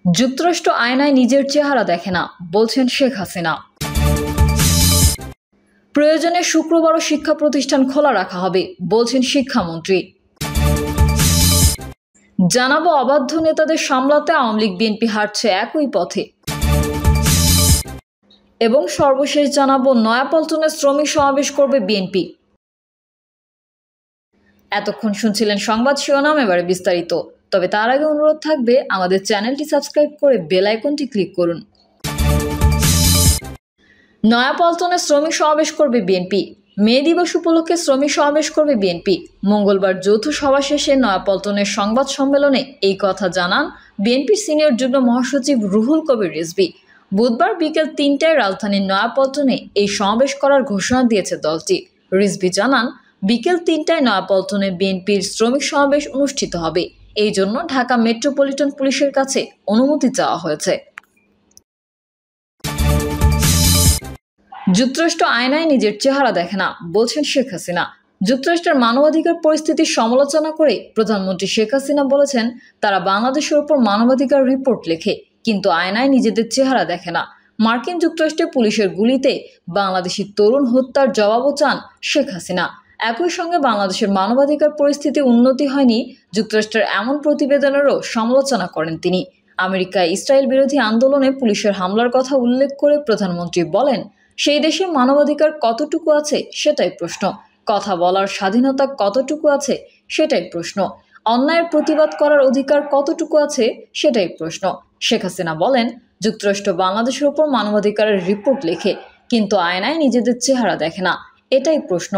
যুক্তরাষ্ট্র আয়নায় নিজের চেহারা দেখে না, বলছেন শেখ হাসিনা। প্রয়োজনে শুক্রবারও শিক্ষা প্রতিষ্ঠান খোলা রাখা হবে, বলছেন শিক্ষামন্ত্রী। জানাবো অবাধ্য নেতাদের সামলাতে আওয়ামী লীগ বিএনপি হাঁটছে একই পথে। এবং সর্বশেষ জানাবো নয়াপল্টনে শ্রমিক সমাবেশ করবে বিএনপি। এতক্ষণ শুনছিলেন সংবাদ শিরোনাম, এবারে বিস্তারিত। তবে তার আগে অনুরোধ থাকবে আমাদের চ্যানেলটি সাবস্ক্রাইব করে বেল আইকনটি ক্লিক করুন। নয়াপল্টনে শ্রমিক সমাবেশ করবে বিএনপি। মে দিবস উপলক্ষে শ্রমিক সমাবেশ করবে বিএনপি। মঙ্গলবার যৌথ সভা শেষে নয়াপল্টনের সংবাদ সম্মেলনে এই কথা জানান বিএনপির সিনিয়র যুগ্ম মহাসচিব রুহুল কবির রিজভী। বুধবার বিকেল ৩টায় রাজধানীর নয়াপল্টনে এই সমাবেশ করার ঘোষণা দিয়েছে দলটি। রিজভী জানান, বিকেল ৩টায় নয়াপল্টনে বিএনপির শ্রমিক সমাবেশ অনুষ্ঠিত হবে। এই জন্য ঢাকা মেট্রোপলিটন পুলিশের কাছে অনুমতি চাওয়া হয়েছে। যুক্তরাষ্ট্র আয়নায় নিজের চেহারা দেখে না, বলছেন শেখ হাসিনা। যুক্তরাষ্ট্রের মানবাধিকার পরিস্থিতির সমালোচনা করে প্রধানমন্ত্রী শেখ হাসিনা বলেছেন, তারা বাংলাদেশের ওপর মানবাধিকার রিপোর্ট লেখে, কিন্তু আয়নায় নিজেদের চেহারা দেখে না। মার্কিন যুক্তরাষ্ট্রে পুলিশের গুলিতে বাংলাদেশি তরুণ হত্যার জবাবও চান শেখ হাসিনা। একই সঙ্গে বাংলাদেশের মানবাধিকার পরিস্থিতি উন্নতি হয়নি যুক্তরাষ্ট্রের এমন প্রতিবেদনেরও সমালোচনা করেন তিনি। আমেরিকায় ইসরায়েল বিরোধী আন্দোলনে পুলিশের হামলার কথা উল্লেখ করে প্রধানমন্ত্রী বলেন, সেই দেশে মানবাধিকার কতটুকু আছে সেটাই প্রশ্ন, কথা বলার স্বাধীনতা কতটুকু আছে সেটাই প্রশ্ন, অন্যায়ের প্রতিবাদ করার অধিকার কতটুকু আছে সেটাই প্রশ্ন। শেখ হাসিনা বলেন, যুক্তরাষ্ট্র বাংলাদেশের উপর মানবাধিকারের রিপোর্ট লেখে, কিন্তু আয়নায় নিজেদের চেহারা দেখে না, এটাই প্রশ্ন।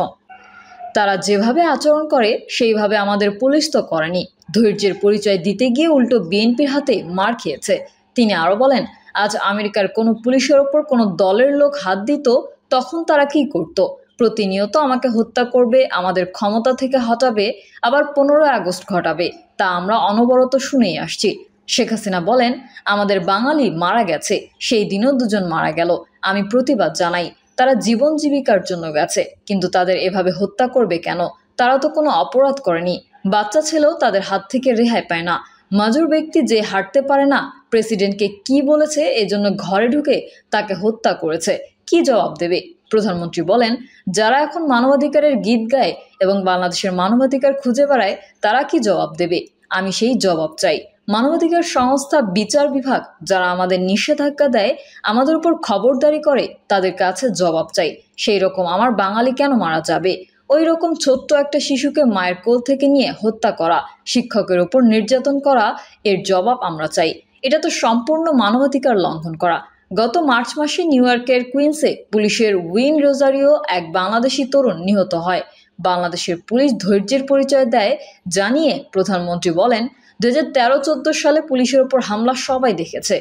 তারা যেভাবে আচরণ করে সেইভাবে আমাদের পুলিশ তো করেনি। ধৈর্যের পরিচয় দিতে গিয়ে উল্টো বিএনপির হাতে মার খেয়েছে। তিনি আরো বলেন, আজ আমেরিকার কোনো পুলিশের ওপর কোনো দলের লোক হাত দিত, তখন তারা কি করত? প্রতিনিয়ত আমাকে হত্যা করবে, আমাদের ক্ষমতা থেকে হটাবে, আবার 15ই আগস্ট ঘটাবে, তা আমরা অনবরত শুনেই আসছি। শেখ হাসিনা বলেন, আমাদের বাঙালি মারা গেছে, সেই দিনও 2জন মারা গেল, আমি প্রতিবাদ জানাই। তারা জীবন জীবিকার জন্য গেছে, কিন্তু তাদের এভাবে হত্যা করবে কেন? তারা তো কোনো অপরাধ করেনি। বাচ্চা ছেলেও তাদের হাত থেকে রেহাই পায় না। মাজুর ব্যক্তি যে হাঁটতে পারে না, প্রেসিডেন্টকে কি বলেছে এজন্য ঘরে ঢুকে তাকে হত্যা করেছে, কি জবাব দেবে? প্রধানমন্ত্রী বলেন, যারা এখন মানবাধিকারের গীত গায় এবং বাংলাদেশের মানবাধিকার খুঁজে বেড়ায়, তারা কি জবাব দেবে? আমি সেই জবাব চাই। মানবাধিকার সংস্থা, বিচার বিভাগ যারা আমাদের নিষেধাজ্ঞা দেয়, আমাদের উপর খবরদারি করে, তাদের কাছে জবাব চাই। সেই রকম আমার বাঙালি কেন মারা যাবে? ওই রকম ছোট্ট একটা শিশুকে মায়ের কোল থেকে নিয়ে হত্যা করা, শিক্ষকের উপর নির্যাতন করা, এর জবাব আমরা চাই। এটা তো সম্পূর্ণ মানবাধিকার লঙ্ঘন করা। গত মার্চ মাসে নিউ ইয়র্কের কুইন্সে পুলিশের উইন রোজারিও, এক বাংলাদেশি তরুণ নিহত হয়। বাংলাদেশের পুলিশ ধৈর্যের পরিচয় দেয় জানিয়ে প্রধানমন্ত্রী বলেন, 2013-14 সালে পুলিশের ওপর হামলা সবাই দেখেছে,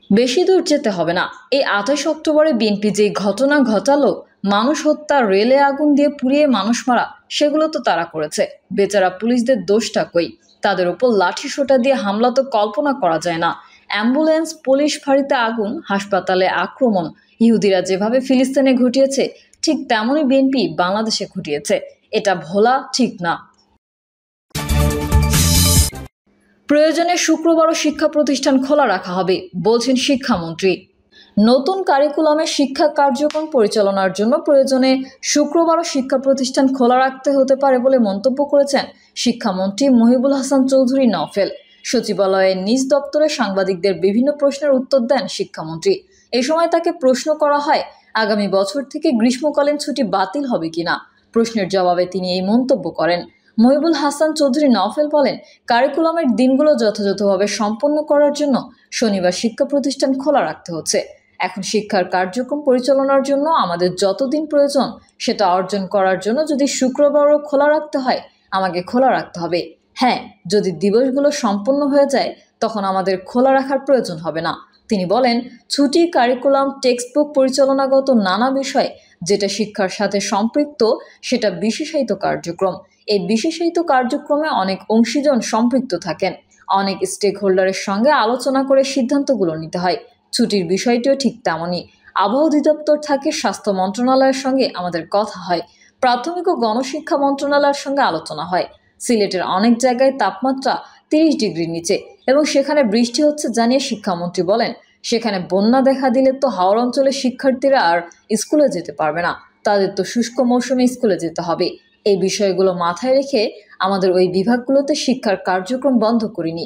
বেশি দূর যেতে হবে না। এই 28 অক্টোবরে বিএনপি যে ঘটনা ঘটালো, মানুষ হত্যা, রেলে আগুন দিয়ে পুড়িয়ে মানুষ মারা, সেগুলো তো তারা করেছে। বেচারা পুলিশদের দোষটা কই? তাদের উপর লাঠি সোঁটা দিয়ে হামলা তো কল্পনা করা যায় না। অ্যাম্বুলেন্স, পুলিশ ফাঁড়িতে আগুন, হাসপাতালে আক্রমণ, ইহুদিরা যেভাবে ফিলিস্তিনে ঘটিয়েছে, ঠিক তেমনই বিএনপি বাংলাদেশে ঘটিয়েছে। এটা ভোলা ঠিক না। প্রয়োজনে শুক্রবারও শিক্ষা প্রতিষ্ঠান খোলা রাখা হবে, বলছেন শিক্ষামন্ত্রী। নতুন কারিকুলামে শিক্ষা কার্যক্রম পরিচালনার জন্য প্রয়োজনে শুক্রবারও শিক্ষা প্রতিষ্ঠান খোলা রাখতে হতে পারে বলে মন্তব্য করেছেন শিক্ষামন্ত্রী মহিবুল হাসান চৌধুরী নওফেল। সচিবালয়ের নিজ দপ্তরে সাংবাদিকদের বিভিন্ন প্রশ্নের উত্তর দেন শিক্ষামন্ত্রী। এই সময় তাকে প্রশ্ন করা হয়, আগামী বছর থেকে গ্রীষ্মকালীন ছুটি বাতিল হবে কিনা। প্রশ্নের জবাবে তিনি এই মন্তব্য করেন। মহিবুল হাসান চৌধুরী নওফেল বলেন, কারিকুলামের দিনগুলো যথাযথভাবে সম্পন্ন করার জন্য শনিবার শিক্ষা প্রতিষ্ঠান খোলা রাখতে হচ্ছে। এখন শিক্ষার কার্যক্রম পরিচালনার জন্য আমাদের যতদিন প্রয়োজন সেটা অর্জন করার জন্য যদি শুক্রবারও খোলা রাখতে হয়, আমাকে খোলা রাখতে হবে। হ্যাঁ, যদি দিবসগুলো সম্পন্ন হয়ে যায়, তখন আমাদের খোলা রাখার প্রয়োজন হবে না। তিনি বলেন, ছুটি, কারিকুলাম, টেক্সটবুক পরিচালনাগত নানা বিষয় যেটা শিক্ষার সাথে সম্পৃক্ত, সেটা বিশেষায়িত কার্যক্রম। এই বিশেষায়িত কার্যক্রমে অনেক অংশীজন সম্পৃক্ত থাকেন। অনেক স্টেক হোল্ডারের সঙ্গে আলোচনা করে সিদ্ধান্তগুলো নিতে হয়। ছুটির বিষয়টিও ঠিক তেমনই। আবহাওয়া অধিদপ্তর থাকে, স্বাস্থ্য মন্ত্রণালয়ের সঙ্গে আমাদের কথা হয়, প্রাথমিক ও গণশিক্ষা মন্ত্রণালয়ের সঙ্গে আলোচনা হয়। সিলেটের অনেক জায়গায় তাপমাত্রা 30 ডিগ্রির নিচে এবং সেখানে বৃষ্টি হচ্ছে জানিয়ে শিক্ষামন্ত্রী বলেন, সেখানে বন্যা দেখা দিলে তো হাওড় অঞ্চলের শিক্ষার্থীরা আর স্কুলে যেতে পারবে না, তাদের তো শুষ্ক মৌসুমে স্কুলে যেতে হবে। এই বিষয়গুলো মাথায় রেখে আমাদের ওই বিভাগগুলোতে শিক্ষার কার্যক্রম বন্ধ করিনি।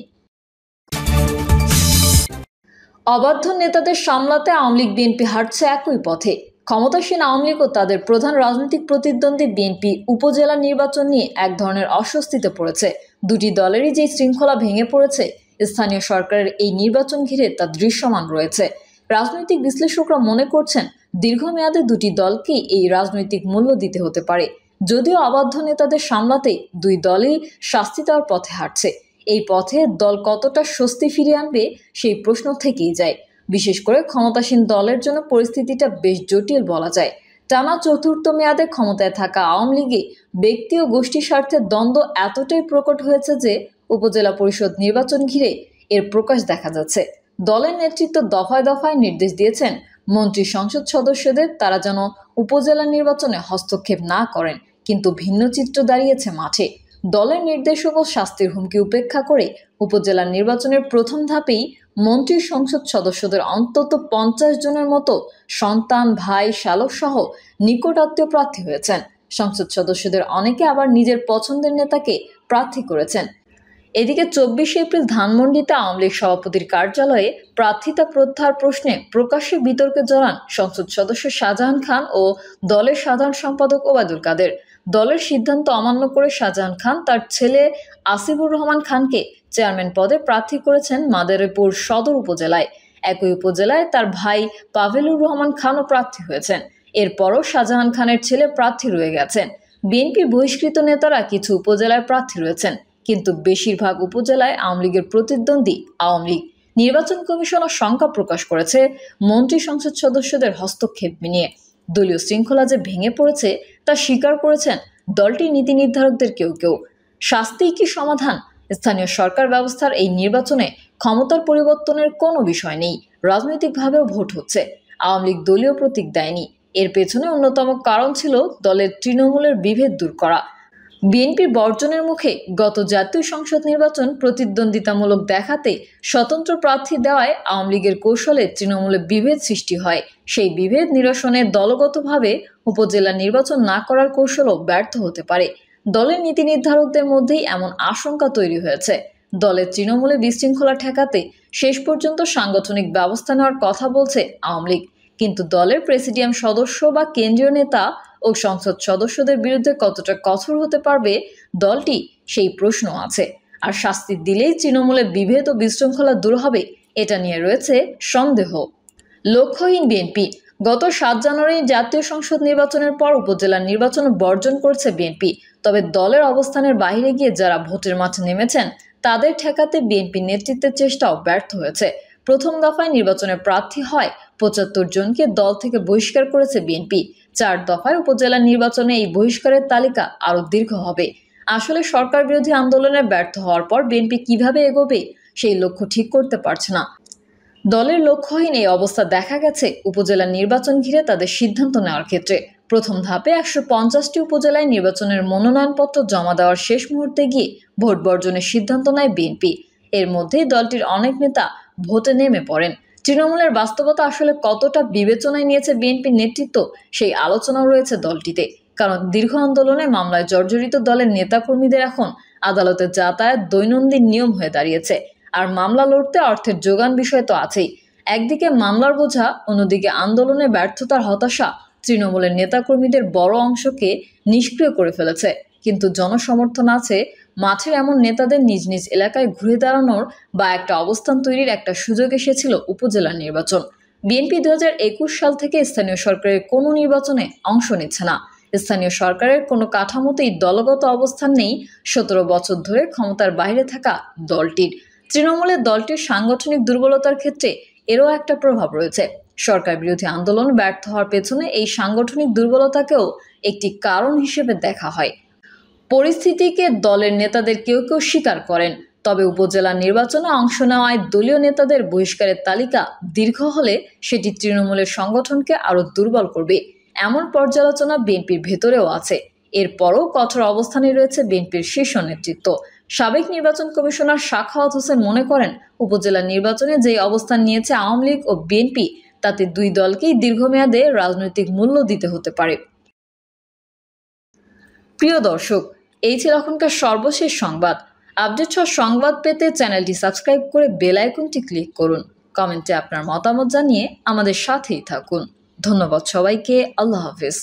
অবাধ্য নেতাদের সামলাতে আওয়ামী লীগ বিএনপি হাঁটছে একই পথে। ক্ষমতাসীন আওয়ামী লীগ ও তাদের প্রধান রাজনৈতিক প্রতিদ্বন্দ্বী বিএনপি উপজেলা নির্বাচন নিয়ে এক ধরনের অস্বস্তিতে পড়েছে। দুটি দলেরই যে শৃঙ্খলা ভেঙে পড়েছে, স্থানীয় সরকারের এই নির্বাচন ঘিরে তা দৃশ্যমান রয়েছে। রাজনৈতিক বিশ্লেষকরা মনে করছেন, দীর্ঘমেয়াদে দুটি দলকেই এই রাজনৈতিক মূল্য দিতে হতে পারে। যদিও অবাধ্য নেতাদের সামলাতে দুই দলই শাস্তি দেওয়ার পথে হাঁটছে। এই পথে দল কতটা স্বস্তি ফিরিয়ে আনবে সেই প্রশ্ন থেকেই যায়। বিশেষ করে ক্ষমতাসীন দলের জন্য পরিস্থিতিটা বেশ জটিল বলা যায়। টানা চতুর্থ মেয়াদে ক্ষমতায় থাকা আওয়ামী লীগে ব্যক্তি ও গোষ্ঠী স্বার্থের দ্বন্দ্ব এতটাই প্রকট হয়েছে যে উপজেলা পরিষদ নির্বাচন ঘিরে এর প্রকাশ দেখা যাচ্ছে। দলের নেতৃত্ব দফায় দফায় নির্দেশ দিয়েছেন মন্ত্রী সংসদ সদস্যদের তারা যেন উপজেলা নির্বাচনে হস্তক্ষেপ না করেন, কিন্তু ভিন্ন চিত্র দাঁড়িয়েছে মাঠে। দলের নির্দেশক ও শাস্তির হুমকি উপেক্ষা করে উপজেলা নির্বাচনের প্রথম ধাপেই মন্ত্রী সংসদ সদস্যদের অন্তত 50 জনের মতো সন্তান, ভাই, শালক সহ নিকট আত্মীয় প্রার্থী হয়েছেন। সংসদ সদস্যদের অনেকে আবার নিজের পছন্দের নেতাকে প্রার্থী করেছেন। এদিকে 24 এপ্রিল ধানমন্ডিতে আওয়ামী লীগ সভাপতির কার্যালয়ে প্রার্থিতা প্রত্যাহার প্রশ্নে প্রকাশ্যে বিতর্কে জড়ান সংসদ সদস্য শাহজাহান খান ও দলের সাধারণ সম্পাদক ওবায়দুল কাদের। দলের সিদ্ধান্ত অমান্য করে শাহজাহান খান তার ছেলে আসিফুর রহমান খানকে চেয়ারম্যান পদে প্রার্থী করেছেন মাদারীপুর সদর উপজেলায়। একই উপজেলায় তার ভাই পাভেলুর রহমান খানও প্রার্থী হয়েছেন। এরপরও শাহজাহান খানের ছেলে প্রার্থী রয়ে গেছেন। বিএনপি বহিষ্কৃত নেতারা কিছু উপজেলায় প্রার্থী রয়েছেন, কিন্তু বেশিরভাগ উপজেলায় আওয়ামী লীগের প্রতিদ্বন্দ্বী আওয়ামী লীগ। নির্বাচন কমিশনও শঙ্কা প্রকাশ করেছে মন্ত্রী সংসদ সদস্যদের হস্তক্ষেপ নিয়ে। দলীয় শৃঙ্খলা যে ভেঙে পড়েছে তা স্বীকার করেছেন দলটির নীতি নির্ধারকদের কেউ কেউ। শাস্তিই কি সমাধান? স্থানীয় সরকার ব্যবস্থার এই নির্বাচনে ক্ষমতার পরিবর্তনের কোনো বিষয় নেই। রাজনৈতিকভাবেও ভোট হচ্ছে। আওয়ামী লীগ দলীয় প্রতীক দেয়নি। এর পেছনে অন্যতম কারণ ছিল দলের তৃণমূলের বিভেদ দূর করা। বিএনপির বর্জনের মুখে গত জাতীয় সংসদ নির্বাচন প্রতিদ্বন্দ্বিতামূলক দেখাতে স্বতন্ত্র প্রার্থী দেওয়ায় আওয়ামী লীগের কৌশলে তৃণমূলে বিভেদ সৃষ্টি হয়। সেই বিভেদ নিরসনে দলগতভাবে উপজেলা নির্বাচন না করার কৌশলও ব্যর্থ হতে পারে। দলের নীতি নির্ধারকদের মধ্যেই এমন আশঙ্কা তৈরি হয়েছে। দলের তৃণমূলে বিশৃঙ্খলা ঠেকাতে শেষ পর্যন্ত সাংগঠনিক ব্যবস্থা নেওয়ার কথা বলছে আওয়ামী লীগ, কিন্তু দলের প্রেসিডিয়াম সদস্য বা কেন্দ্রীয় নেতা ও সংসদ সদস্যদের বিরুদ্ধে কতটা কঠোর হতে পারবে দলটি, সেই প্রশ্ন আছে। আর শাস্তি দিলেই তৃণমূলে বিভেদ ও বিশৃঙ্খলা দূর হবে, এটা নিয়ে রয়েছে সন্দেহ। লক্ষ্যহীন বিএনপি। গত 7 জানুয়ারি জাতীয় সংসদ নির্বাচনের পর উপজেলা নির্বাচন বর্জন করছে বিএনপি। তবে দলের অবস্থানের বাইরে গিয়ে যারা ভোটের মাঠে নেমেছেন তাদের ঠেকাতে বিএনপি নেতৃত্বের চেষ্টাও ব্যর্থ হয়েছে। প্রথম দফায় নির্বাচনে প্রার্থী হয় 75 জনকে দল থেকে বহিষ্কার করেছে বিএনপি। 4 দফায় উপজেলা নির্বাচনে এই বহিষ্কারের তালিকা আরও দীর্ঘ হবে। আসলে সরকার বিরোধী আন্দোলনে ব্যর্থ হওয়ার পর বিএনপি কিভাবে এগোবে সেই লক্ষ্য ঠিক করতে পারছে না। দলের লক্ষ্যহীন এই অবস্থা দেখা গেছে উপজেলা নির্বাচন ঘিরে তাদের সিদ্ধান্ত নেওয়ার ক্ষেত্রে। প্রথম ধাপে 150টি উপজেলায় নির্বাচনের মনোনয়নপত্র জমা দেওয়ার শেষ মুহূর্তে গিয়ে ভোট বর্জনের সিদ্ধান্ত নেয় বিএনপি। এর মধ্যেই দলটির অনেক নেতা ভোটে নেমে পড়েন। তৃণমূলের বাস্তবতা আসলে কতটা বিবেচনায় নিয়েছে বিএনপির নেতৃত্ব সেই আলোচনাও রয়েছে দলটিতে। কারণ দীর্ঘ আন্দোলনে মামলায় জর্জরিত দলের নেতাকর্মীদের এখন আদালতে যাতায়াত দৈনন্দিন নিয়ম হয়ে দাঁড়িয়েছে। আর মামলা লড়তে অর্থের যোগান বিষয় তো আছেই। একদিকে মামলার বোঝা, অন্যদিকে আন্দোলনে ব্যর্থতার হতাশা তৃণমূলের নেতাকর্মীদের বড় অংশকে নিষ্ক্রিয় করে ফেলেছে। কিন্তু জনসমর্থন আছে। মাঠের এমন নেতাদের নিজ নিজ এলাকায় ঘুরে দাঁড়ানোর বা একটা অবস্থান তৈরির একটা সুযোগ এসেছিল উপজেলা নির্বাচন। বিএনপি 2021 সাল থেকে স্থানীয় সরকারের কোনো নির্বাচনে অংশ নিচ্ছে না। স্থানীয় সরকারের কোনো কাঠামোতেই দলগত অবস্থান নেই। 17 বছর ধরে ক্ষমতার বাইরে থাকা দলটির। তৃণমূলের দলটির সাংগঠনিক দুর্বলতার ক্ষেত্রে এরও একটা প্রভাব রয়েছে। সরকার বিরোধী আন্দোলন ব্যর্থ হওয়ার পেছনে এই সাংগঠনিক দুর্বলতাকেও একটি কারণ হিসেবে দেখা হয়। পরিস্থিতিকে দলের নেতাদের কেউ কেউ স্বীকার করেন। তবে উপজেলা নির্বাচনে অংশ নেওয়ায় দলীয় নেতাদের বহিষ্কারের তালিকা দীর্ঘ হলে সেটি তৃণমূলের সংগঠনকে আরও দুর্বল করবে, এমন পর্যালোচনা বিএনপির ভেতরেও আছে। এরপরও কঠোর অবস্থানে রয়েছে বিএনপির শীর্ষ নেতৃত্ব। সাবেক নির্বাচন কমিশনার সাখাওয়াত হোসেন মনে করেন, উপজেলা নির্বাচনে যে অবস্থান নিয়েছে আওয়ামী লীগ ও বিএনপি, তাতে দুই দলকেই দীর্ঘমেয়াদে রাজনৈতিক মূল্য দিতে হতে পারে। প্রিয় দর্শক, এই ছিল এখনকার সর্বশেষ সংবাদ। আপডেট সহ সংবাদ পেতে চ্যানেলটি সাবস্ক্রাইব করে বেল আইকনটি ক্লিক করুন। কমেন্টে আপনার মতামত জানিয়ে আমাদের সাথেই থাকুন। ধন্যবাদ সবাইকে। আল্লাহ হাফেজ।